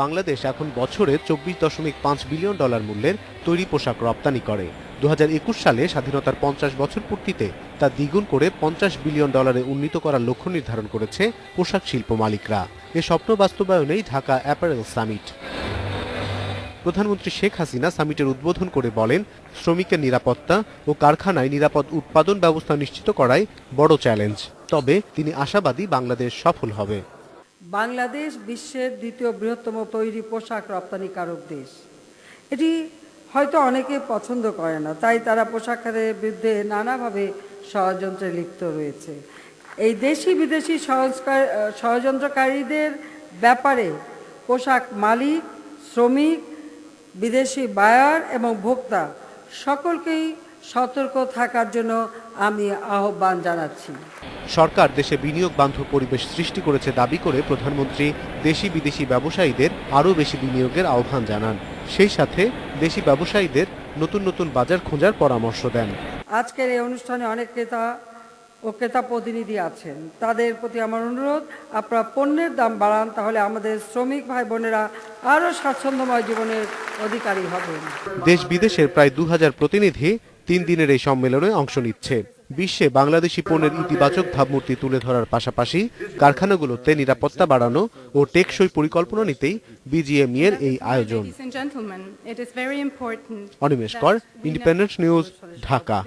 বাংলাদেশ এখন বছরে 24.5 billion dollar মূল্যের তৈরি পোশাক রপ্তানি করে। 2021 সালে স্বাধীনতার 50 বছর পূর্তিতে তা দ্বিগুণ করে 50 বিলিয়ন ডলারে উন্নীত করার লক্ষ্য নির্ধারণ করেছে পোশাক শিল্প মালিকরা। এ স্বপ্ন বাস্তবায়নেই ঢাকা অ্যাপারেল সামিট। প্রধানমন্ত্রী শেখ হাসিনা সামিটের উদ্বোধন করে বলেন, শ্রমিকের নিরাপত্তা ও কারখানায় নিরাপদ উৎপাদন ব্যবস্থা নিশ্চিত করাই বড় চ্যালেঞ্জ। তবে তিনি আশাবাদী বাংলাদেশ সফল হবে। বাংলাদেশ বিশ্বের দ্বিতীয় বৃহত্তম তৈরি পোশাক রপ্তানিকারক দেশ। এটি হয়তো অনেকে পছন্দ করে না, তাই তারা পোশাক খাতের বিরুদ্ধে নানাভাবে ষড়যন্ত্রে লিপ্ত রয়েছে। এই দেশি বিদেশি ষড়যন্ত্রকারীদের ব্যাপারে পোশাক মালিক, শ্রমিক, বিদেশি বায়ার এবং ভোক্তা সকলকেই সতর্ক থাকার জন্য আমি আহ্বান জানাচ্ছি। সরকার দেশে বিনিয়োগ বান্ধব পরিবেশ সৃষ্টি করেছে দাবি করে প্রধানমন্ত্রী দেশি বিদেশি ব্যবসায়ীদের আরও বেশি বিনিয়োগের আহ্বান জানান। সেই সাথে দেশি ব্যবসায়ীদের নতুন নতুন বাজার খোঁজার পরামর্শ দেন। আজকের এই অনুষ্ঠানে অনেক ক্রেতা প্রতিনিধি আছেন। তাদের প্রতি আমার অনুরোধ, আপনারা পণ্যের দাম বাড়ান, তাহলে আমাদের শ্রমিক ভাই বোনেরা আরও স্বাচ্ছন্দ্যময় জীবনের অধিকারী হবেন। দেশ বিদেশের প্রায় 2000 প্রতিনিধি 3 দিনের এই সম্মেলনে অংশ নিচ্ছে। বিশ্বে বাংলাদেশি পণ্যের ইতিবাচক ভাবমূর্তি তুলে ধরার পাশাপাশি কারখানাগুলোতে নিরাপত্তা বাড়ানো ও টেকসই পরিকল্পনা নিতেই বিজিএমইএ এর এই আয়োজন। অনিমেষ কর, ইন্ডিপেন্ডেন্ট নিউজ, ঢাকা।